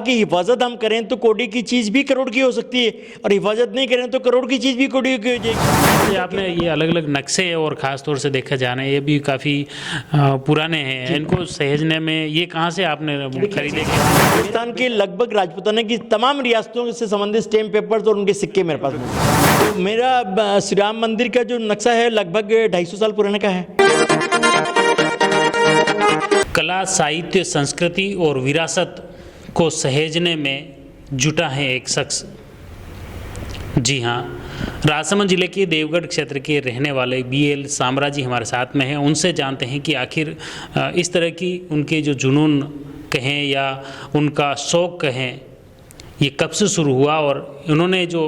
कि हिफाजत हम करें तो करोड़ की चीज़ भी करोड़ की हो सकती है और हिफाजत नहीं करें तो करोड़ की चीज़ भी करोड़ की हो जाएगी। आपने ये अलग अलग नक्शे और ख़ास तौर से देखा जाना ये भी काफ़ी पुराने हैं, इनको सहेजने में ये कहाँ से आपने खरीदे? हिंदुस्तान के लगभग राजपूताना की तमाम रियासतों से संबंधित स्टैम्प पेपर्स और उनके सिक्के मेरे पास हैं। तो मेरा श्री राम मंदिर का जो नक्शा है लगभग 250 साल पुराने का है। कला, साहित्य, संस्कृति और विरासत को सहेजने में जुटा है एक शख्स। जी हाँ, राजसमंद जिले के देवगढ़ क्षेत्र के रहने वाले BL सामरा जी हमारे साथ में हैं। उनसे जानते हैं कि आखिर इस तरह की उनके जो जुनून कहें या उनका शौक़ कहें ये कब से शुरू हुआ और उन्होंने जो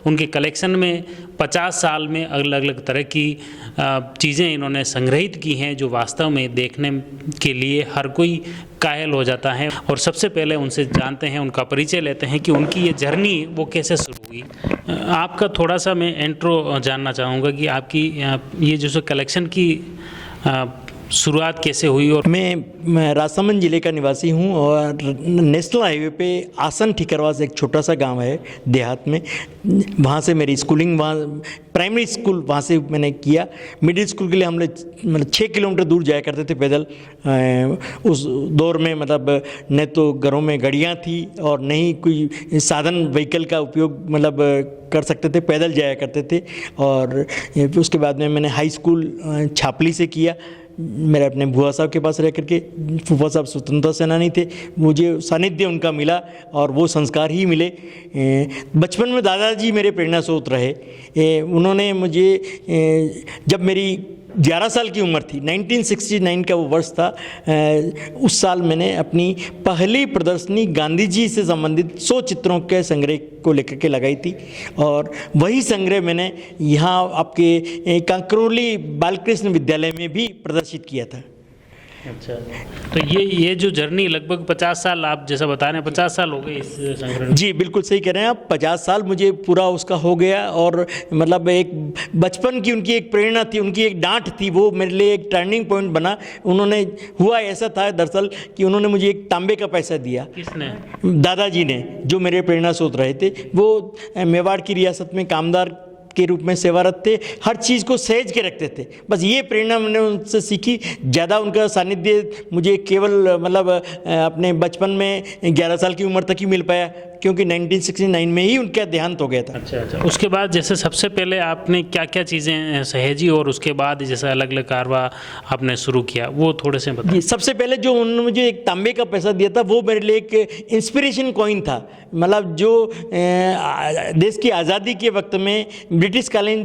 उनके कलेक्शन में 50 साल में अलग अलग तरह की चीज़ें इन्होंने संग्रहित की हैं जो वास्तव में देखने के लिए हर कोई कायल हो जाता है। और सबसे पहले उनसे जानते हैं, उनका परिचय लेते हैं कि उनकी ये जर्नी वो कैसे शुरू हुई। आपका थोड़ा सा मैं इंट्रो जानना चाहूँगा कि आपकी ये जो कलेक्शन की शुरुआत कैसे हुई। और मैं राजसमंद जिले का निवासी हूँ और नेशनल हाईवे पे आसन ठिकरवास एक छोटा सा गांव है देहात में, वहाँ से मेरी स्कूलिंग, वहाँ प्राइमरी स्कूल वहाँ से मैंने किया। मिडिल स्कूल के लिए हम लोग मतलब 6 किलोमीटर दूर जाया करते थे पैदल। उस दौर में मतलब न तो घरों में गाड़ियाँ थी और न ही कोई साधन व्हीकल का उपयोग मतलब कर सकते थे, पैदल जाया करते थे। और उसके बाद में मैंने हाई स्कूल छापली से किया। मेरे अपने बुआ साहब के पास रह करके, फूफा साहब स्वतंत्रता सेनानी थे, मुझे सानिध्य उनका मिला और वो संस्कार ही मिले। बचपन में दादाजी मेरे प्रेरणा स्रोत रहे। उन्होंने मुझे जब मेरी 11 साल की उम्र थी, 1969 का वो वर्ष था, उस साल मैंने अपनी पहली प्रदर्शनी गांधी जी से संबंधित 100 चित्रों के संग्रह को लेकर के लगाई थी और वही संग्रह मैंने यहाँ आपके कांकरोली बालकृष्ण विद्यालय में भी प्रदर्शित किया था। अच्छा, तो ये जो जर्नी लगभग 50 साल आप जैसा बता रहे हैं, 50 साल हो गए इस संग्रह? जी बिल्कुल सही कह रहे हैं आप, 50 साल मुझे पूरा उसका हो गया। और मतलब एक बचपन की उनकी एक प्रेरणा थी, उनकी एक डांट थी, वो मेरे लिए एक टर्निंग पॉइंट बना। उन्होंने हुआ ऐसा था दरअसल कि उन्होंने मुझे एक तांबे का पैसा दिया। किसने? दादाजी ने, जो मेरे प्रेरणा स्रोत रहे थे। वो मेवाड़ की रियासत में कामदार के रूप में सेवारत थे, हर चीज़ को सहेज के रखते थे। बस ये प्रेरणा मैंने उनसे सीखी। ज़्यादा उनका सानिध्य मुझे केवल मतलब अपने बचपन में 11 साल की उम्र तक ही मिल पाया, क्योंकि 1969 में ही उनका देहांत हो गया था। अच्छा। उसके बाद जैसे सबसे पहले आपने क्या क्या चीज़ें सहेजी और उसके बाद जैसे अलग अलग कारवा आपने शुरू किया, वो थोड़े से बताइए। सबसे पहले जो उन्होंने मुझे एक तांबे का पैसा दिया था, वो मेरे लिए एक इंस्पिरेशन कॉइन था। मतलब जो देश की आज़ादी के वक्त में ब्रिटिश कालीन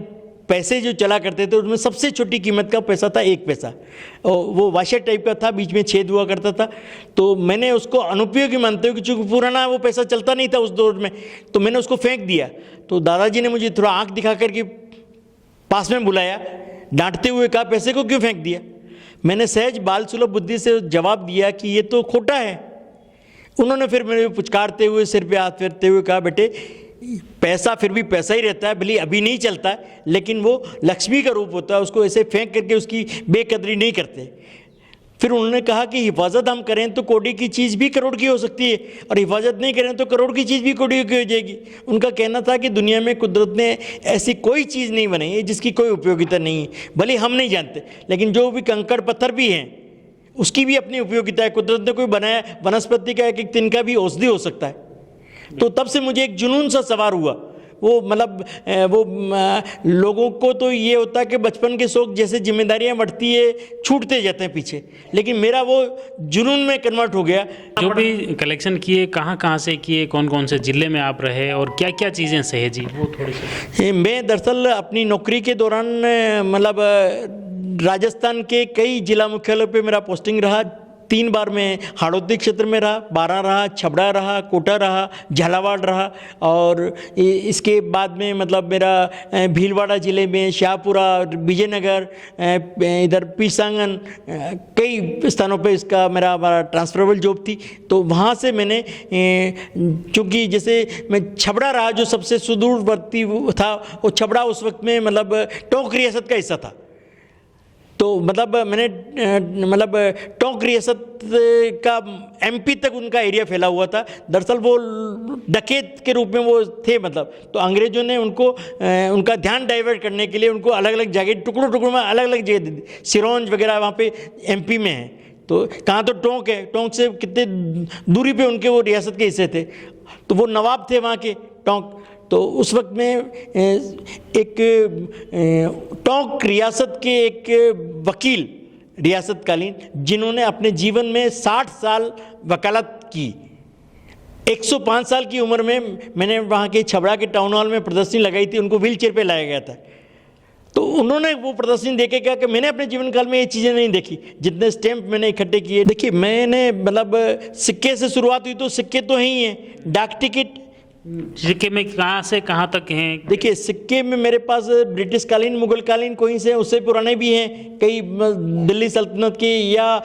पैसे जो चला करते थे उसमें सबसे छोटी कीमत का पैसा था 1 पैसा। और वो वाशर टाइप का था, बीच में छेद हुआ करता था। तो मैंने उसको अनुपयोगी मानते हुए, क्योंकि पुराना वो पैसा चलता नहीं था उस दौर में, तो मैंने उसको फेंक दिया। तो दादाजी ने मुझे थोड़ा आंख दिखा करके पास में बुलाया, डांटते हुए कहा, पैसे को क्यों फेंक दिया? मैंने सहज बाल सुलभ बुद्धि से जवाब दिया कि ये तो खोटा है। उन्होंने फिर मेरे पुचकारते हुए, सिर पे हाथ फेरते हुए कहा, बेटे पैसा फिर भी पैसा ही रहता है, भले अभी नहीं चलता है, लेकिन वो लक्ष्मी का रूप होता है, उसको ऐसे फेंक करके उसकी बेकदरी नहीं करते। फिर उन्होंने कहा कि हिफाजत हम करें तो करोड़ की चीज़ भी करोड़ की हो सकती है और हिफाजत नहीं करें तो करोड़ की चीज़ भी करोड़ की हो जाएगी। उनका कहना था कि दुनिया में कुदरत ने ऐसी कोई चीज़ नहीं बनाई है जिसकी कोई उपयोगिता नहीं है। भले हम नहीं जानते, लेकिन जो भी कंकड़ पत्थर भी हैं उसकी भी अपनी उपयोगिता है। कुदरत ने कोई बनाया, वनस्पति का एक तिनका भी औषधि हो सकता है। तो तब से मुझे एक जुनून सा सवार हुआ। वो मतलब लोगों को तो ये होता है कि बचपन के शौक जैसे जिम्मेदारियां बढ़ती है छूटते जाते हैं पीछे, लेकिन मेरा वो जुनून में कन्वर्ट हो गया। जो भी कलेक्शन किए, कहाँ से किए, कौन कौन से ज़िले में आप रहे और क्या क्या चीज़ें सहेजी, वो थोड़ी सी। मैं दरअसल अपनी नौकरी के दौरान मतलब राजस्थान के कई जिला मुख्यालयों पे मेरा पोस्टिंग रहा। 3 बार मैं हाड़ौती क्षेत्र में रहा, बारां रहा, छबड़ा रहा, कोटा रहा, झालावाड़ रहा। और इसके बाद में मतलब मेरा भीलवाड़ा ज़िले में शाहपुरा, विजयनगर, इधर पीसांगन, कई स्थानों पे इसका मेरा ट्रांसफरेबल जॉब थी। तो वहाँ से मैंने चूँकि जैसे मैं छबड़ा रहा, जो सबसे सुदूरवर्ती था, वो छबड़ा उस वक्त में मतलब टोंक रियासत का हिस्सा था। तो मतलब मैंने मतलब टोंक रियासत का एमपी तक उनका एरिया फैला हुआ था। दरअसल वो डकैत के रूप में वो थे, मतलब तो अंग्रेज़ों ने उनको उनका ध्यान डाइवर्ट करने के लिए उनको अलग अलग जगह टुकड़ों टुकड़ों में अलग अलग जगह दे दी। सिरोंज वगैरह वहाँ पे एमपी में है, तो कहाँ तो टोंक है, टोंक से कितने दूरी पे उनके वो रियासत के हिस्से थे। तो वो नवाब थे वहाँ के टोंक। तो उस वक्त में एक टोंक रियासत के एक वकील रियासतकालीन, जिन्होंने अपने जीवन में 60 साल वकालत की, 105 साल की उम्र में मैंने वहाँ के छबड़ा के टाउन हॉल में प्रदर्शनी लगाई थी, उनको व्हील चेयर पर लाया गया था। तो उन्होंने वो प्रदर्शनी देख के कहा कि मैंने अपने जीवन काल में ये चीज़ें नहीं देखी, जितने स्टैम्प मैंने इकट्ठे किए। देखिए मैंने मतलब सिक्के से शुरुआत हुई, तो सिक्के तो ही हैं, डाक टिकट। सिक्के में कहाँ से कहाँ तक हैं? देखिए सिक्के में मेरे पास ब्रिटिश कालीन, मुगल कालीन कोई से, उससे पुराने भी हैं कई, दिल्ली सल्तनत के, या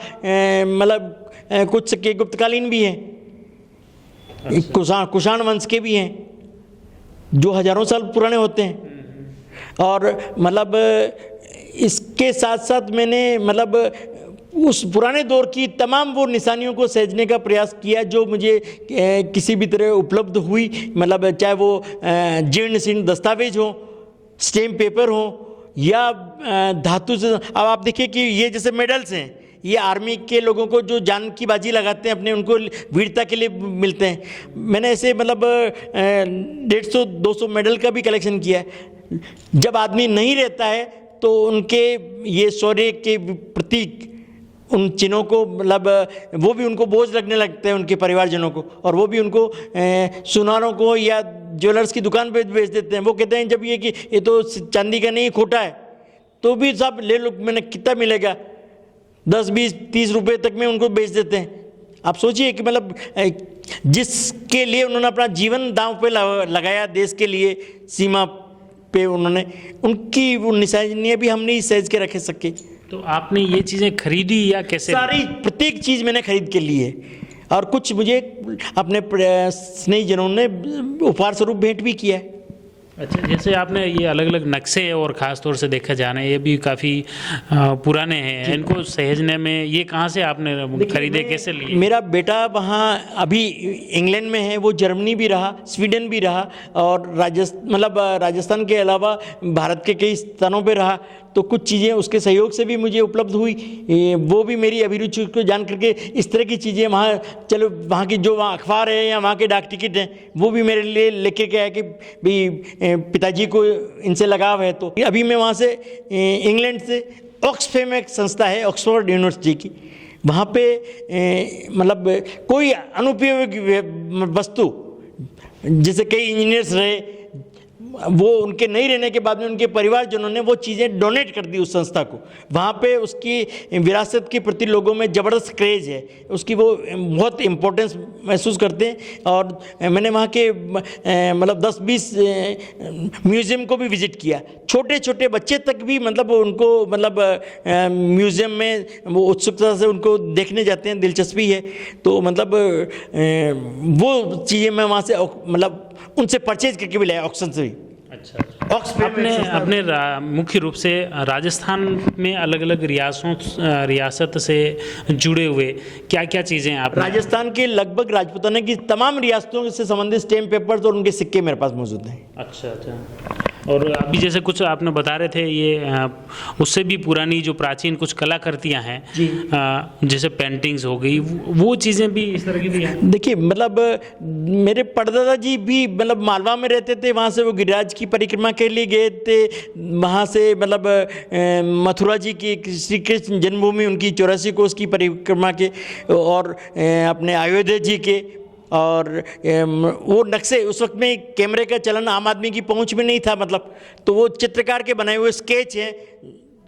मतलब कुछ सिक्के गुप्तकालीन भी हैं। कुषाण वंश के भी हैं जो हजारों साल पुराने होते हैं। और मतलब इसके साथ साथ मैंने मतलब उस पुराने दौर की तमाम वो निशानियों को सहेजने का प्रयास किया जो मुझे किसी भी तरह उपलब्ध हुई, मतलब चाहे वो जीर्ण शीर्ण दस्तावेज हो, स्टैम्प पेपर हो, या धातु से। अब आप देखिए कि ये जैसे मेडल्स हैं, ये आर्मी के लोगों को जो जान की बाजी लगाते हैं अपने, उनको वीरता के लिए मिलते हैं। मैंने ऐसे मतलब 150-200 मेडल का भी कलेक्शन किया है। जब आदमी नहीं रहता है तो उनके ये शौर्य के प्रतीक, उन चिन्हों को मतलब वो भी उनको बोझ लगने लगते हैं उनके परिवारजनों को, और वो भी उनको सुनारों को या ज्वेलर्स की दुकान पे बेच देते हैं। वो कहते हैं जब ये कि ये तो चांदी का नहीं खोटा है, तो भी सब ले लो, मैंने कितना मिलेगा, 10, 20, 30 रुपये तक में उनको बेच देते हैं। आप सोचिए कि मतलब जिसके लिए उन्होंने अपना जीवन दांव पे लगाया देश के लिए, सीमा पे उन्होंने, उनकी वो निशानियाँ भी हम नहीं सहेज के रख सके। तो आपने ये चीज़ें खरीदी या कैसे? सारी प्रत्येक चीज़ मैंने खरीद के ली है, और कुछ मुझे अपने स्नेहीजनों ने उपहार स्वरूप भेंट भी किया है। अच्छा, जैसे आपने ये अलग अलग नक्शे और ख़ास तौर से देखा जाना, ये भी काफ़ी पुराने हैं, इनको सहेजने में ये कहाँ से आपने खरीदे, कैसे लिए? मेरा बेटा वहाँ अभी इंग्लैंड में है, वो जर्मनी भी रहा, स्वीडन भी रहा, और राजस्थान के अलावा भारत के कई स्थानों पे रहा। तो कुछ चीज़ें उसके सहयोग से भी मुझे उपलब्ध हुई। वो भी मेरी अभिरुचि को जान करके इस तरह की चीज़ें वहाँ, चलो वहाँ की जो वहाँ अखबार है या वहाँ के डाक टिकट हैं, वो भी मेरे लिए लेके के आया कि भाई पिताजी को इनसे लगाव है। तो अभी मैं वहाँ से इंग्लैंड से ऑक्सफैम एक संस्था है, ऑक्सफोर्ड यूनिवर्सिटी की, वहाँ पे मतलब कोई अनुपयोगी वस्तु, जैसे कई इंजीनियर्स रहे, वो उनके नहीं रहने के बाद में उनके परिवारजनों ने वो चीज़ें डोनेट कर दी उस संस्था को। वहाँ पे उसकी विरासत के प्रति लोगों में ज़बरदस्त क्रेज़ है, उसकी वो बहुत इम्पोर्टेंस महसूस करते हैं। और मैंने वहाँ के मतलब 10-20 म्यूज़ियम को भी विज़िट किया। छोटे छोटे बच्चे तक भी मतलब उनको मतलब म्यूज़ियम में वो उत्सुकता से उनको देखने जाते हैं, दिलचस्पी है। तो मतलब वो चीज़ें मैं वहाँ से मतलब उनसे परचेज करके भी लाया, ऑक्शन से भी। अच्छा, अपने मुख्य रूप से राजस्थान में अलग अलग रियासत से जुड़े हुए क्या क्या चीज़ें आप? राजस्थान के लगभग राजपूताना की तमाम रियासतों से संबंधित स्टैम्प पेपर्स और उनके सिक्के मेरे पास मौजूद हैं। अच्छा अच्छा। और अभी जैसे कुछ आपने बता रहे थे, ये उससे भी पुरानी जो प्राचीन कुछ कलाकृतियाँ हैं, जैसे पेंटिंग्स हो गई, वो चीज़ें भी इस तरह की भी हैं? देखिए मतलब मेरे परदादा जी भी मतलब मालवा में रहते थे, वहाँ से वो गिरिराज की परिक्रमा के लिए गए थे। वहाँ से मतलब मथुरा जी की श्री कृष्ण जन्मभूमि उनकी 84 कोस की परिक्रमा के, और अपने अयोध्या जी के, और वो नक्शे उस वक्त में कैमरे का चलन आम आदमी की पहुंच में नहीं था, मतलब तो वो चित्रकार के बनाए हुए स्केच हैं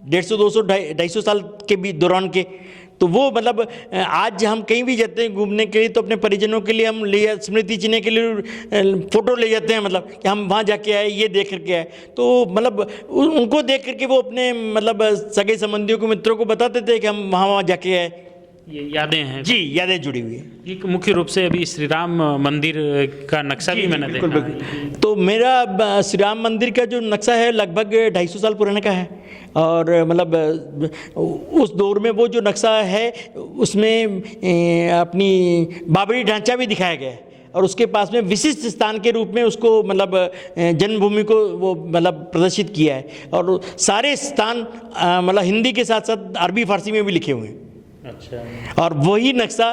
150, 200, 250 साल के भी दौरान के। तो वो मतलब आज हम कहीं भी जाते हैं घूमने के लिए तो अपने परिजनों के लिए हम ले स्मृति चिन्ह के लिए फ़ोटो ले जाते हैं, मतलब कि हम वहाँ जाके आए, ये देख करके आए। तो मतलब उनको देख करके वो अपने मतलब सगे संबंधियों को, मित्रों को बताते थे कि हम वहाँ जाके आए। ये यादें हैं। जी, यादें जुड़ी हुई है। एक मुख्य रूप से अभी श्री राम मंदिर का नक्शा भी मैंने बिल्कुल, देखा बिल्कुल। तो मेरा श्री राम मंदिर का जो नक्शा है लगभग 250 साल पुराने का है, और मतलब उस दौर में वो जो नक्शा है उसमें अपनी बाबरी ढांचा भी दिखाया गया है, और उसके पास में विशिष्ट स्थान के रूप में उसको मतलब जन्मभूमि को वो मतलब प्रदर्शित किया है, और सारे स्थान मतलब हिंदी के साथ साथ अरबी फारसी में भी लिखे हुए हैं। अच्छा। और वही नक्शा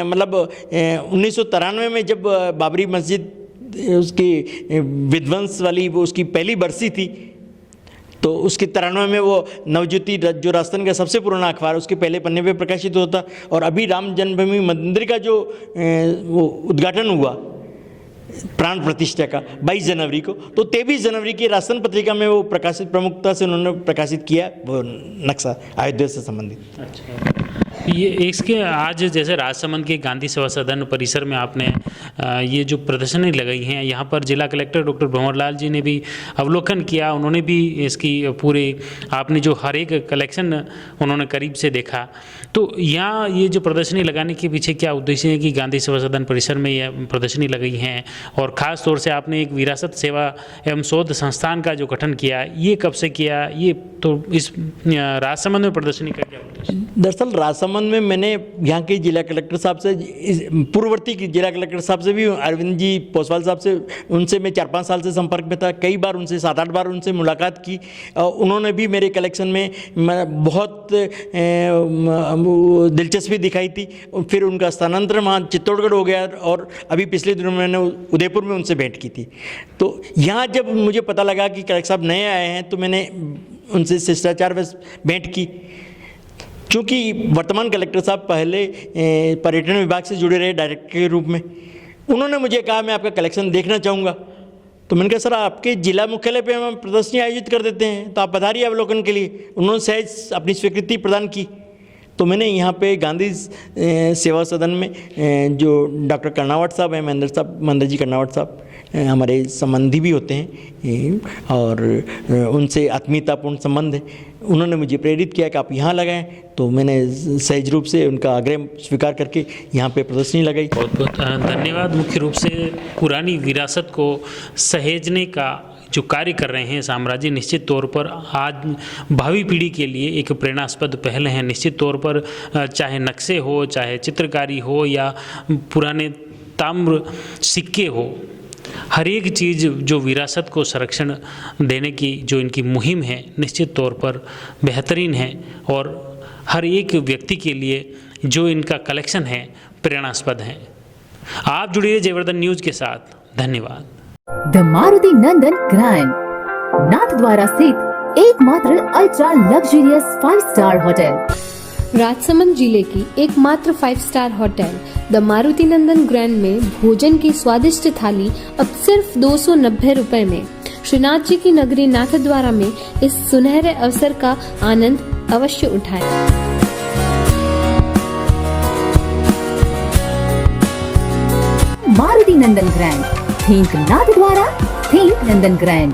मतलब 1993 में जब बाबरी मस्जिद उसकी विध्वंस वाली वो उसकी पहली बरसी थी, तो उसके 93 में वो नवज्योति जो राजस्थान का सबसे पुराना अखबार उसके पहले पन्ने पे प्रकाशित होता। और अभी राम जन्मभूमि मंदिर का जो वो उद्घाटन हुआ प्राण प्रतिष्ठा का 22 जनवरी को, तो 23 जनवरी की राजस्थान पत्रिका में वो प्रकाशित प्रमुखता से उन्होंने प्रकाशित किया वो नक्शा अयोध्या से संबंधित। अच्छा, ये इसके आज जैसे राजसमंद के गांधी सभा सदन परिसर में आपने ये जो प्रदर्शनी लगाई हैं, यहाँ पर जिला कलेक्टर डॉक्टर भंवरलाल जी ने भी अवलोकन किया, उन्होंने भी इसकी पूरी आपने जो हर एक कलेक्शन उन्होंने करीब से देखा। तो यहाँ ये जो प्रदर्शनी लगाने के पीछे क्या उद्देश्य है कि गांधी सभा सदन परिसर में यह प्रदर्शनी लगाई है, और ख़ास तौर से आपने एक विरासत सेवा एवं शोध संस्थान का जो गठन किया, ये कब से किया, ये तो इस राजसमंद में प्रदर्शनी का क्या उद्देश्य? दरअसल राजसमंद में मैंने यहाँ के जिला कलेक्टर साहब से, पूर्ववर्ती जिला कलेक्टर साहब से भी, अरविंद जी पोसवाल साहब से, उनसे मैं 4-5 साल से संपर्क में था, कई बार उनसे 7-8 बार उनसे मुलाकात की। उन्होंने भी मेरे कलेक्शन में बहुत दिलचस्पी दिखाई थी। फिर उनका स्थानांतरण वहाँ चित्तौड़गढ़ हो गया, और अभी पिछले दिनों मैंने उदयपुर में उनसे भेंट की थी। तो यहाँ जब मुझे पता लगा कि कलेक्टर साहब नए आए हैं, तो मैंने उनसे शिष्टाचार भेंट की। चूँकि वर्तमान कलेक्टर साहब पहले पर्यटन विभाग से जुड़े रहे डायरेक्टर के रूप में, उन्होंने मुझे कहा मैं आपका कलेक्शन देखना चाहूँगा। तो मैंने कहा सर आपके जिला मुख्यालय पे हम प्रदर्शनी आयोजित कर देते हैं, तो आप पधारिए अवलोकन के लिए। उन्होंने सहज अपनी स्वीकृति प्रदान की। तो मैंने यहाँ पे गांधी सेवा सदन में जो डॉक्टर कर्नावट साहब हैं, महेंद्र जी कर्नावट साहब हमारे संबंधी भी होते हैं, और उनसे आत्मीयतापूर्ण संबंध है, उन्होंने मुझे प्रेरित किया कि आप यहाँ लगाएं। तो मैंने सहज रूप से उनका आग्रह स्वीकार करके यहाँ पे प्रदर्शनी लगाई। बहुत बहुत धन्यवाद। मुख्य रूप से पुरानी विरासत को सहेजने का जो कार्य कर रहे हैं साम्राज्य, निश्चित तौर पर आज भावी पीढ़ी के लिए एक प्रेरणास्पद पहल है। निश्चित तौर पर चाहे नक्शे हो, चाहे चित्रकारी हो, या पुराने ताम्र सिक्के हो, हर एक चीज़ जो विरासत को संरक्षण देने की जो इनकी मुहिम है, निश्चित तौर पर बेहतरीन है, और हर एक व्यक्ति के लिए जो इनका कलेक्शन है प्रेरणास्पद है। आप जुड़िए जयवर्धन न्यूज़ के साथ। धन्यवाद। The Maruti Nandan grand, Nathdwara स्थित एकमात्र ultra luxurious 5 star hotel. Rajsamand जिले की एकमात्र 5 star hotel the Maruti Nandan grand में भोजन की स्वादिष्ट थाली अब सिर्फ 290 रुपए में। श्रीनाथ जी की नगरी नाथद्वारा में इस सुनहरे अवसर का आनंद अवश्य उठाएं। मारुति नंदन ग्रैंड, थिंक नाथद्वारा, थिंक नंदन ग्रैंड।